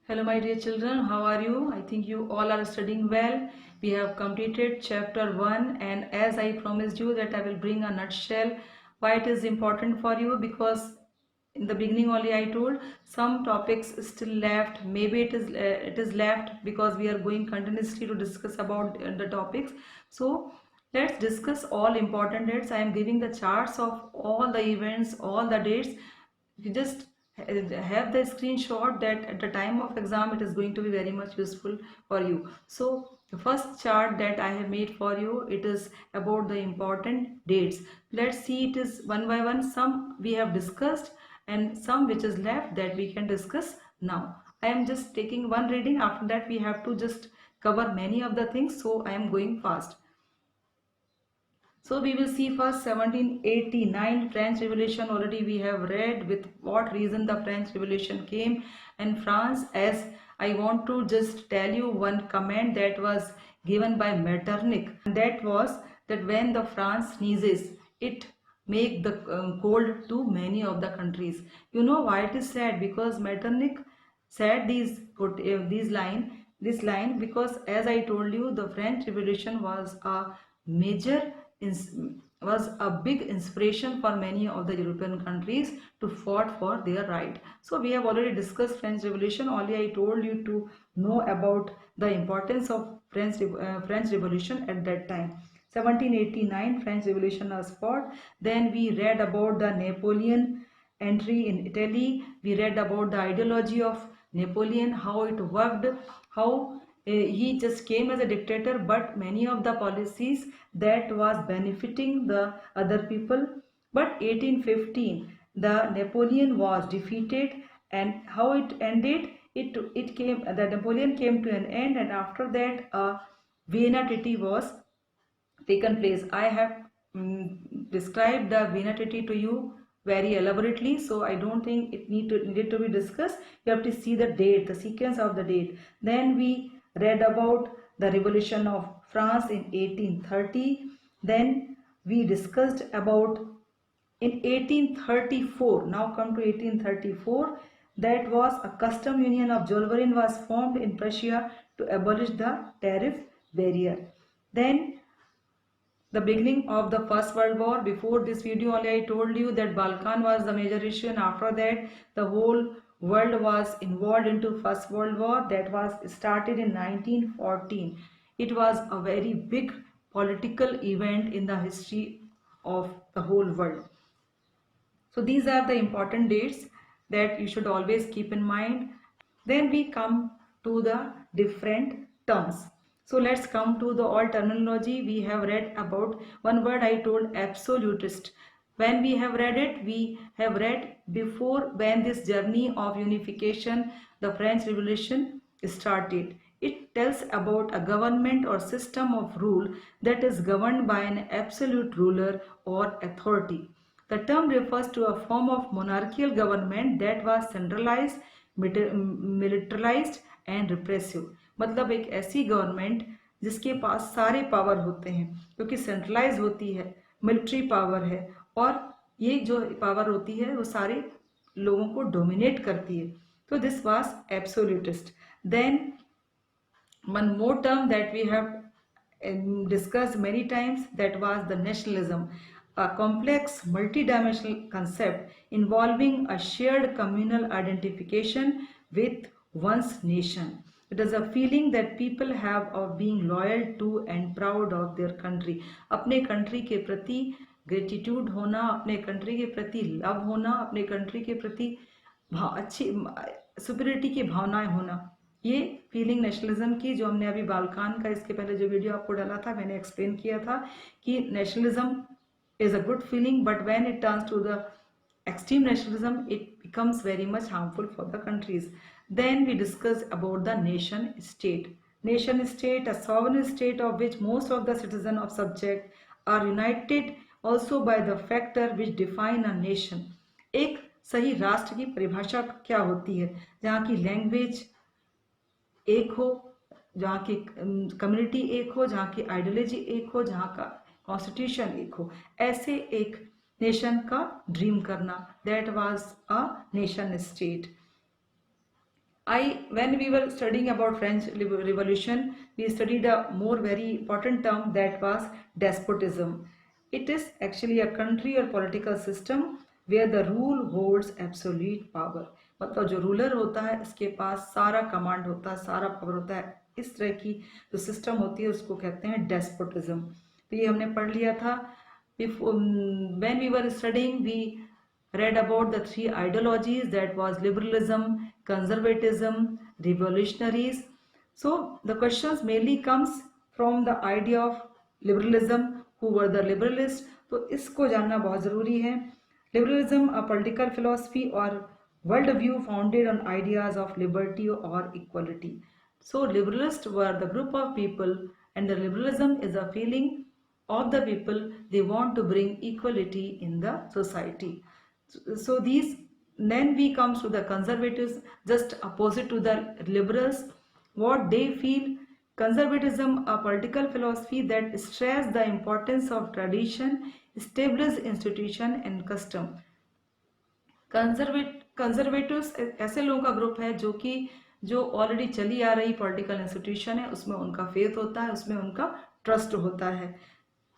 Hello, my dear children. How are you? I think you all are studying well. We have completed chapter 1, and as I promised you that I will bring a nutshell why it is important for you, because in the beginning only I told some topics still left. Maybe it is left because we are going continuously to discuss about the topics. So let's discuss all important dates. I am giving the charts of all the events, all the dates. You just have the screenshot that at the time of exam it is going to be very much useful for you. So the first chart that I have made for you, it is about the important dates. Let's see it is one by one. Some we have discussed and some which is left that we can discuss now. I am just taking one reading. After that we have to just cover many of the things, so I am going fast. So we will see first 1789 French Revolution. Already we have read with what reason the French Revolution came in France. As I want to just tell you one comment that was given by Metternich. That was that when the France sneezes, it make the cold to many of the countries. You know why it is said? Because Metternich said this line because, as I told you, the French Revolution was a major was a big inspiration for many of the European countries to fought for their right. So we have already discussed French Revolution. Only I told you to know about the importance of French Revolution at that time. 1789 French Revolution was fought. Then we read about the Napoleon entry in Italy. We read about the ideology of Napoleon, how it worked, how he just came as a dictator, but many of the policies that was benefiting the other people. But 1815 the Napoleon was defeated, and how it ended, it came, the Napoleon came to an end, and after that a Vienna Treaty was taken place. I have described the Vienna Treaty to you very elaborately, so I don't think it needed to be discussed. You have to see the date, the sequence of the date. Then we read about the Revolution of France in 1830. Then we discussed about in 1834. Now come to 1834. That was a custom union of Zollverein was formed in Prussia to abolish the tariff barrier. Then the beginning of the First World War. Before this video only I told you that Balkan was the major issue, and after that the whole world was involved into First World War that was started in 1914. It was a very big political event in the history of the whole world. So these are the important dates that you should always keep in mind. Then we come to the different terms. So let's come to the all terminology. We have read about one word I told, absolutist. When we have read it, we have read before when this journey of unification, the French Revolution started. It tells about a government or system of rule that is governed by an absolute ruler or authority. The term refers to a form of monarchical government that was centralized, militarized and repressive. मतलब एक ऐसी government जिसके पास सारे power होते हैं, क्योंकि centralise होती है, मिलिट्री पावर है, और ये जो पावर होती है वो सारे लोगों को डोमिनेट करती है. तो this was absolutist. Then one more term that we have discussed many times, that was the nationalism, a complex multidimensional concept involving a shared communal identification with one's nation. It is a feeling that people have of being loyal to and proud of their country. अपने country के प्रति gratitude होना, अपने country के प्रति love होना, अपने country के प्रति अच्छी superiority की भावनाएं होना, ये फीलिंग नेशनलिज्म की जो हमने अभी बाल्कान का इसके पहले जो वीडियो आपको डाला था मैंने एक्सप्लेन किया था कि nationalism is a good feeling, but when it turns to the extreme nationalism it becomes very much harmful for the countries. Then we discuss about the nation state. Nation state, a sovereign state of which most of the citizens of subject are united also by the factor which define a nation. एक सही राष्ट्र की परिभाषा क्या होती है? जहाँ की लैंग्वेज एक हो, जहाँ की कम्युनिटी एक हो, जहाँ की आइडियोलॉजी एक हो, जहाँ का कॉन्स्टिट्यूशन एक हो, ऐसे एक नेशन का ड्रीम करना, that was a nation state. When we were studying about French Revolution, we studied a more very important term, that was despotism. It is actually a country or political system where the rule holds absolute power. मतलब जो ruler होता है इसके पास सारा command होता है, सारा power होता है। इस तरह की जो सिस्टम होती है उसको कहते हैं डेस्पोटिज्म। तो ये हमने पढ़ लिया था। When we were studying, we read about the three ideologies, that was liberalism, conservatism, revolutionaries. So the questions mainly comes from the idea of liberalism, who were the liberalists. तो इसको जानना बहुत ज़रूरी है। Liberalism, a political philosophy or world view founded on ideas of liberty or equality. So liberalists were the group of people, and the liberalism is a feeling of the people. They want to bring equality in the society. So these, then we comes to the conservatives, just opposite to the liberals. What they feel: conservatism, a political philosophy that stress the importance of tradition, established institution and custom. Conservatives ऐसे लोगों का group है जो already चली आ रही political institution है, उसमें उनका फेथ होता है, उसमें उनका ट्रस्ट होता है।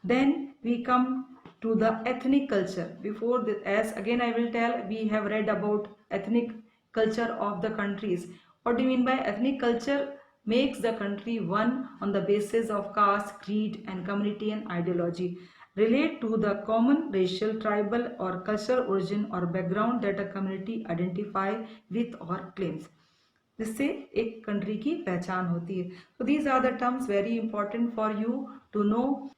Then we come to the ethnic culture. Before this, as again I will tell, we have read about ethnic culture of the countries. What do you mean by ethnic culture? Makes the country one on the basis of caste, creed and community and ideology. Relate to the common racial, tribal or cultural origin or background that a community identify with or claims. जिससे एक country की पहचान होती है। So these are the terms very important for you to know.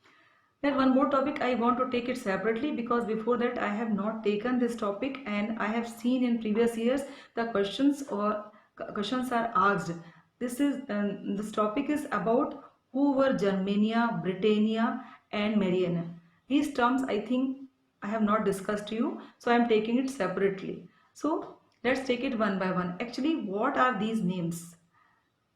Then one more topic, I want to take it separately because before that I have not taken this topic, and I have seen in previous years the questions are asked. This topic is about who were Germania, Britannia and Mariana. These terms I think I have not discussed to you, so I am taking it separately. So let's take it one by one. Actually, what are these names?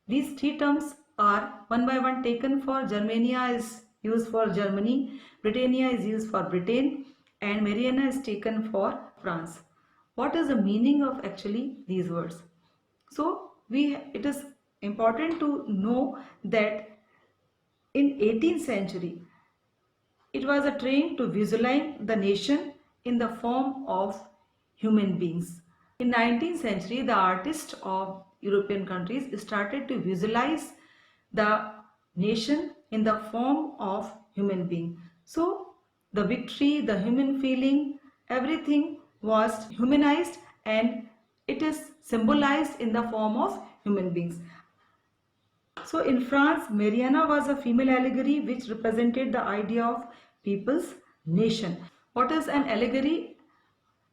These three terms are one by one taken. For Germania is used for Germany, Britannia is used for Britain and Mariana is taken for France. What is the meaning of actually these words? So it is important to know that in 18th century it was a trend to visualize the nation in the form of human beings. In 19th century, the artists of European countries started to visualize the nation in the form of human being. So the victory, the human feeling, everything was humanized and it is symbolized in the form of human beings. So in France, Mariana was a female allegory which represented the idea of people's nation. What is an allegory?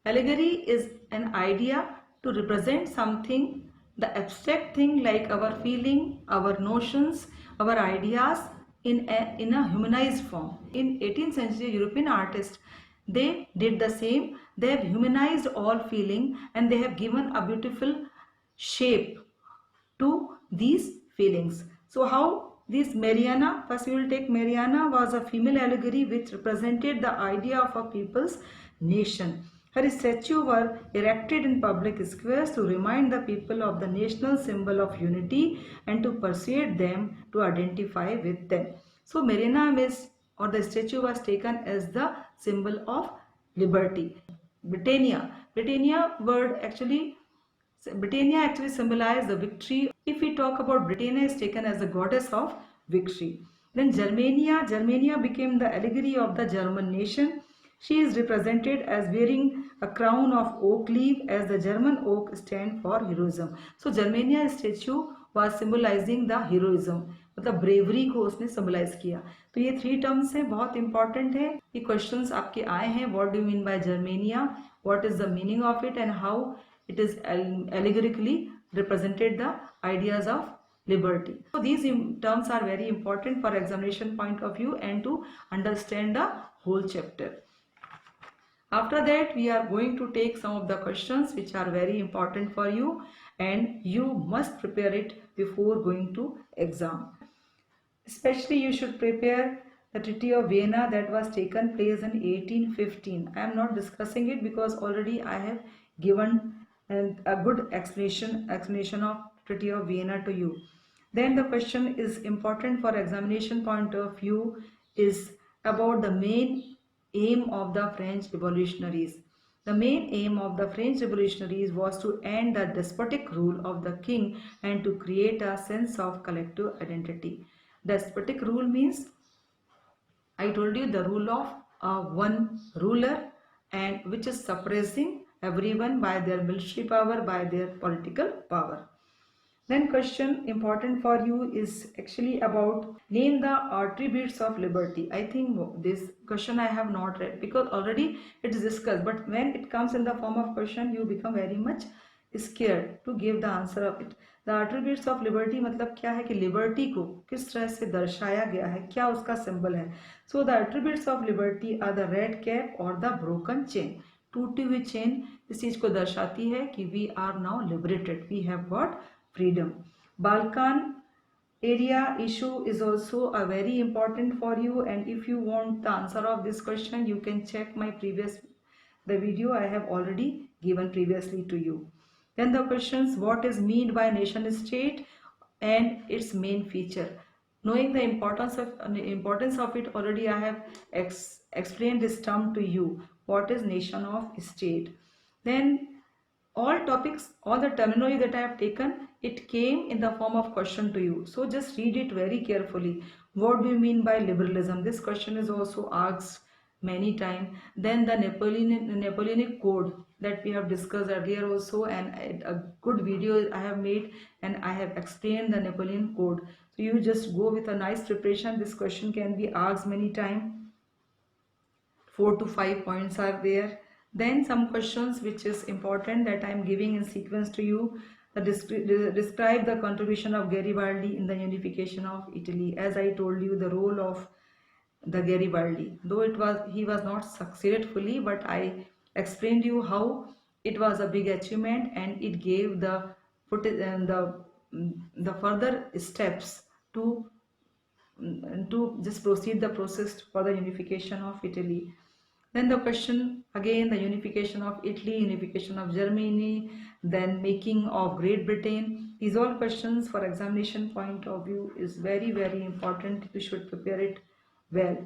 Allegory is an idea to represent something, the abstract thing like our feeling, our notions, our ideas in a humanized form. In 18th century, European artists, they did the same. They have humanized all feeling and they have given a beautiful shape to these feelings. So how this Mariana, first we will take Mariana, was a female allegory which represented the idea of a people's nation. Her statue were erected in public squares to remind the people of the national symbol of unity and to persuade them to identify with them. So Mariana or the statue was taken as the symbol of liberty. Britannia word actually symbolizes the victory. If we talk about Britannia, is taken as the goddess of victory. Then Germania became the allegory of the German nation. She is represented as wearing a crown of oak leaf, as the German oak stand for heroism. So Germania statue was symbolizing the heroism, मतलब bravery को उसने symbolize किया. तो ये three terms हैं, बहुत important है. ये questions आपके आए हैं. What do you mean by Germania? What is the meaning of it and how it is allegorically represented the ideas of liberty? So these terms are very important for examination point of view and to understand the whole chapter. After that, we are going to take some of the questions which are very important for you and you must prepare it before going to exam. Especially you should prepare the Treaty of Vienna that was taken place in 1815. I am not discussing it because already I have given and a good explanation of Treaty of Vienna to you. Then the question is important for examination point of view is about the main aim of the French revolutionaries. The main aim of the French revolutionaries was to end the despotic rule of the king and to create a sense of collective identity. Despotic rule means, I told you, the rule of one ruler, and which is suppressing everyone by their military power, by their political power. Then question important for you is actually about name the attributes of liberty. I think this question I have not read because already it is discussed, but when it comes in the form of question you become very much scared to give the answer of it. The attributes of liberty मतलब क्या है कि liberty को किस तरह से दर्शाया गया है, क्या उसका symbol है. So the attributes of liberty are the red cap or the broken chain. टूटी हुई चेन इस चीज को दर्शाती है कि we are now liberated, we have got freedom. Balkan area issue is also a very important for you, and if you want the answer of this question you can check my previous the video I have already given previously to you. Then the questions, what is meant by nation state and its main feature. Knowing the importance of it already I have explained this term to you. What is nation of state? Then all topics, all the terminology that I have taken, it came in the form of question to you. So just read it very carefully. What do you mean by liberalism? This question is also asked many times. Then the Napoleonic Code that we have discussed earlier also, and a good video I have made and I have explained the Napoleon Code. So you just go with a nice preparation. This question can be asked many times. 4 to 5 points are there. Then some questions which is important that I am giving in sequence to you. Describe the contribution of Garibaldi in the unification of Italy. As I told you, the role of the Garibaldi, though he was not succeeded fully, but I explained you how it was a big achievement and it gave the further steps to just proceed the process for the unification of Italy. Then the question again, the unification of Italy, unification of Germany, then making of Great Britain. These all questions for examination point of view is very, very important. You should prepare it well.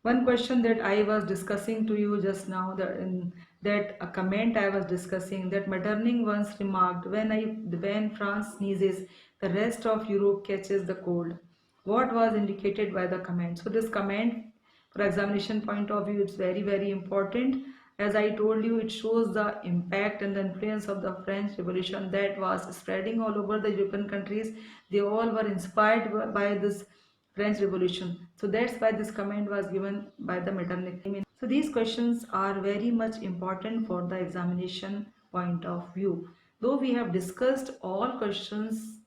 One question that I was discussing to you just now, that a comment I was discussing, that Metternich once remarked, when France sneezes, the rest of Europe catches the cold. What was indicated by the comment? So this comment, for examination point of view, it's very, very important. As I told you, it shows the impact and the influence of the French Revolution that was spreading all over the European countries. They all were inspired by this French Revolution. So that's why this comment was given by the Metternich. So these questions are very much important for the examination point of view. Though we have discussed all questions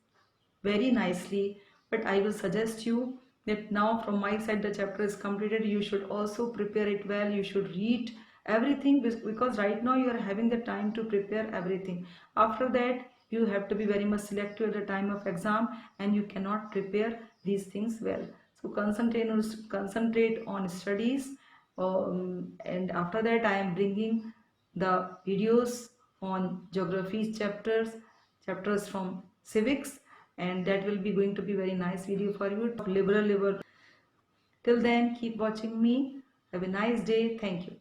very nicely, but I will suggest you that now from my side the chapter is completed. You should also prepare it well. You should read everything because right now you are having the time to prepare everything. After that you have to be very much selective at the time of exam and you cannot prepare these things well. So concentrate on studies, and after that I am bringing the videos on geography chapters from civics, and that will be going to be very nice video for you. Liberal. Till then, keep watching me. Have a nice day. Thank you.